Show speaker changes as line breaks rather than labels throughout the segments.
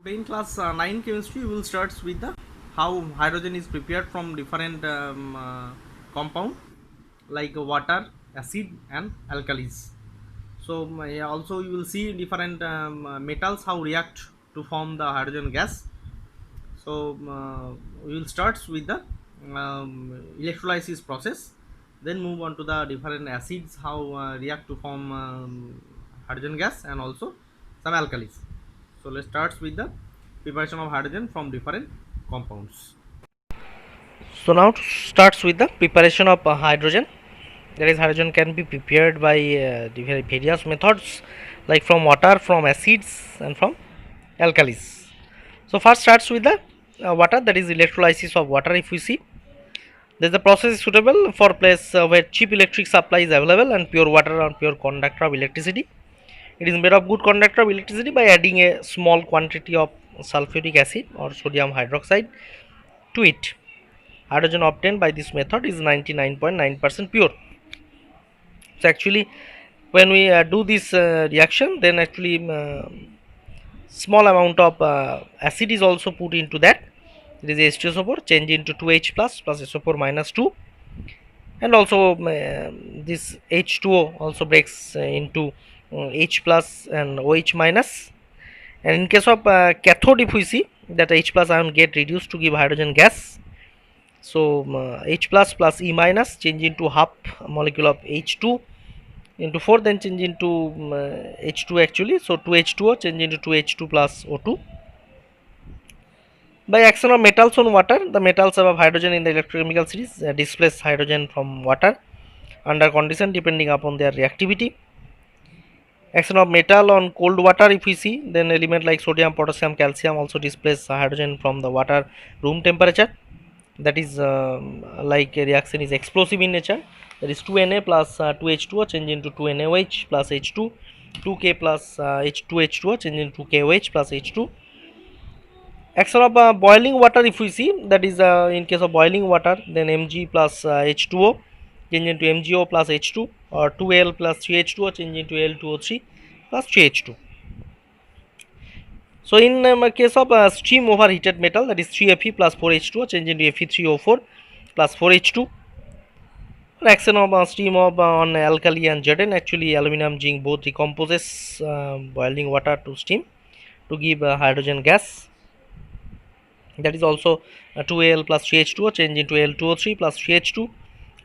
In class 9 chemistry, we will start with the how hydrogen is prepared from different compound like water, acid, and alkalis. So yeah, also you will see different metals how react to form the hydrogen gas. So we will start with the electrolysis process, then move on to the different acids how react to form hydrogen gas, and also some alkalis. So let's start with the preparation of hydrogen from different compounds.
So now starts with the preparation of hydrogen. That is, hydrogen can be prepared by various methods, like from water, from acids, and from alkalis. So first starts with the water, that is electrolysis of water. If we see, this the process is suitable for place where cheap electric supply is available and pure water or pure conductor of electricity. It is made of good conductor of electricity by adding a small quantity of sulfuric acid or sodium hydroxide to it. Hydrogen obtained by this method is 99.9% pure. So actually, when we do this reaction, then actually small amount of acid is also put into that. It is H2SO4 change into 2H plus SO4 minus 2, and also this H2O also breaks into H plus and OH minus. And in case of cathode, if we see that H plus ion get reduced to give hydrogen gas. So H plus plus E minus change into half molecule of H2 into 4, then change into H2 actually. So 2H2O change into 2H2 plus O2. By action of metals on water, the metals above hydrogen in the electrochemical series displace hydrogen from water under condition depending upon their reactivity. Action of metal on cold water, if we see, then element like sodium, potassium, calcium also displace hydrogen from the water room temperature. That is like a reaction is explosive in nature. That is 2Na plus 2H2O change into 2NaOH plus H2, 2K plus H2H2O change into 2KOH plus H2. Action of boiling water, if we see, that is in case of boiling water, then Mg plus H2O change into MgO plus H2, or 2Al plus 3H2O change into Al2O3 plus 3H2. So in case of steam overheated metal, that is 3Fe plus 4H2O change into Fe3O4 plus 4H2. Reaction of steam of on alkali and Zn, actually aluminum zinc both decomposes boiling water to steam to give hydrogen gas. That is also 2Al plus 3H2O change into Al2O3 plus 3H2,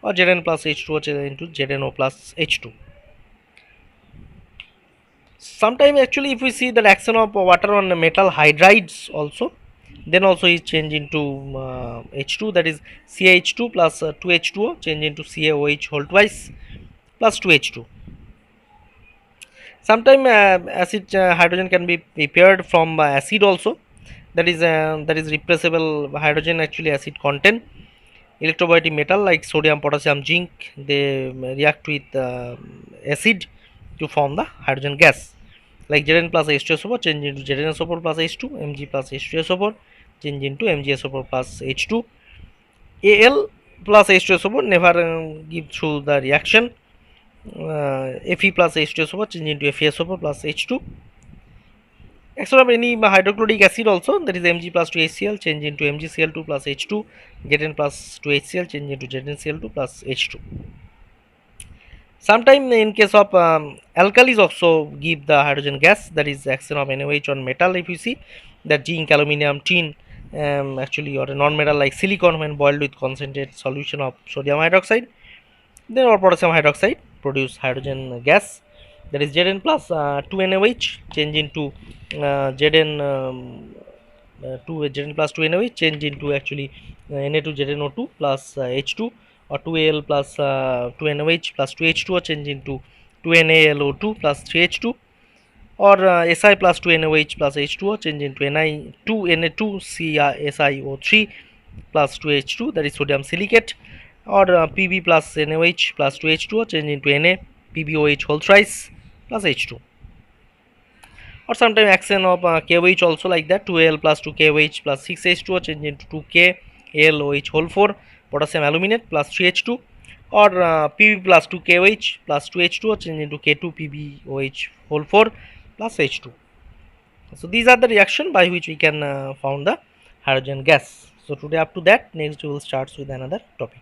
or Zn plus H2O change into ZnO plus H2. Sometimes actually, if we see the reaction of water on metal hydrides also, then also is change into H2, that is CaH2 plus 2H2O change into CaOH whole twice plus 2H2. Sometimes acid hydrogen can be prepared from acid also. That is replaceable hydrogen, actually acid content electrolytic metal like sodium, potassium, zinc. They react with acid to form the hydrogen gas. Like Zn plus H2SO4 change into ZnSO4 plus H2, Mg plus H2SO4 change into MgSO4 plus H2. Al plus H2SO4 never give through the reaction. Fe plus H2SO4 change into FeSO4 plus H2. Action of any hydrochloric acid also, that is Mg plus 2HCl change into MgCl2 plus H2, Zn plus 2HCl change into ZnCl2 plus H2. Sometimes in case of alkalis also give the hydrogen gas, that is action of NaOH on metal. If you see that zinc, aluminium, tin, actually, or a non-metal like silicon, when boiled with concentrated solution of sodium hydroxide, then or potassium hydroxide produce hydrogen gas. That is Zn plus 2NaOH change into Zn 2 Zn plus 2NaOH change into actually Na2ZnO2 plus H2, or 2Al plus 2NaOH plus 2H2O change into 2NaLO2 plus 3H2, or Si plus 2NaOH plus H2O change into Na2CSiO3 plus 2H2, that is sodium silicate, or Pb plus NaOH plus 2H2O change into Na PbOH whole thrice plus H2. Or sometimes action of KOH also like that, 2Al plus 2KOH plus 6H2O change into 2KALOH whole 4 potassium aluminate plus 3H2, or Pb plus 2KOH plus 2H2O change into K2PbOH whole 4 plus H2. So these are the reaction by which we can found the hydrogen gas. So today up to that, next we will start with another topic.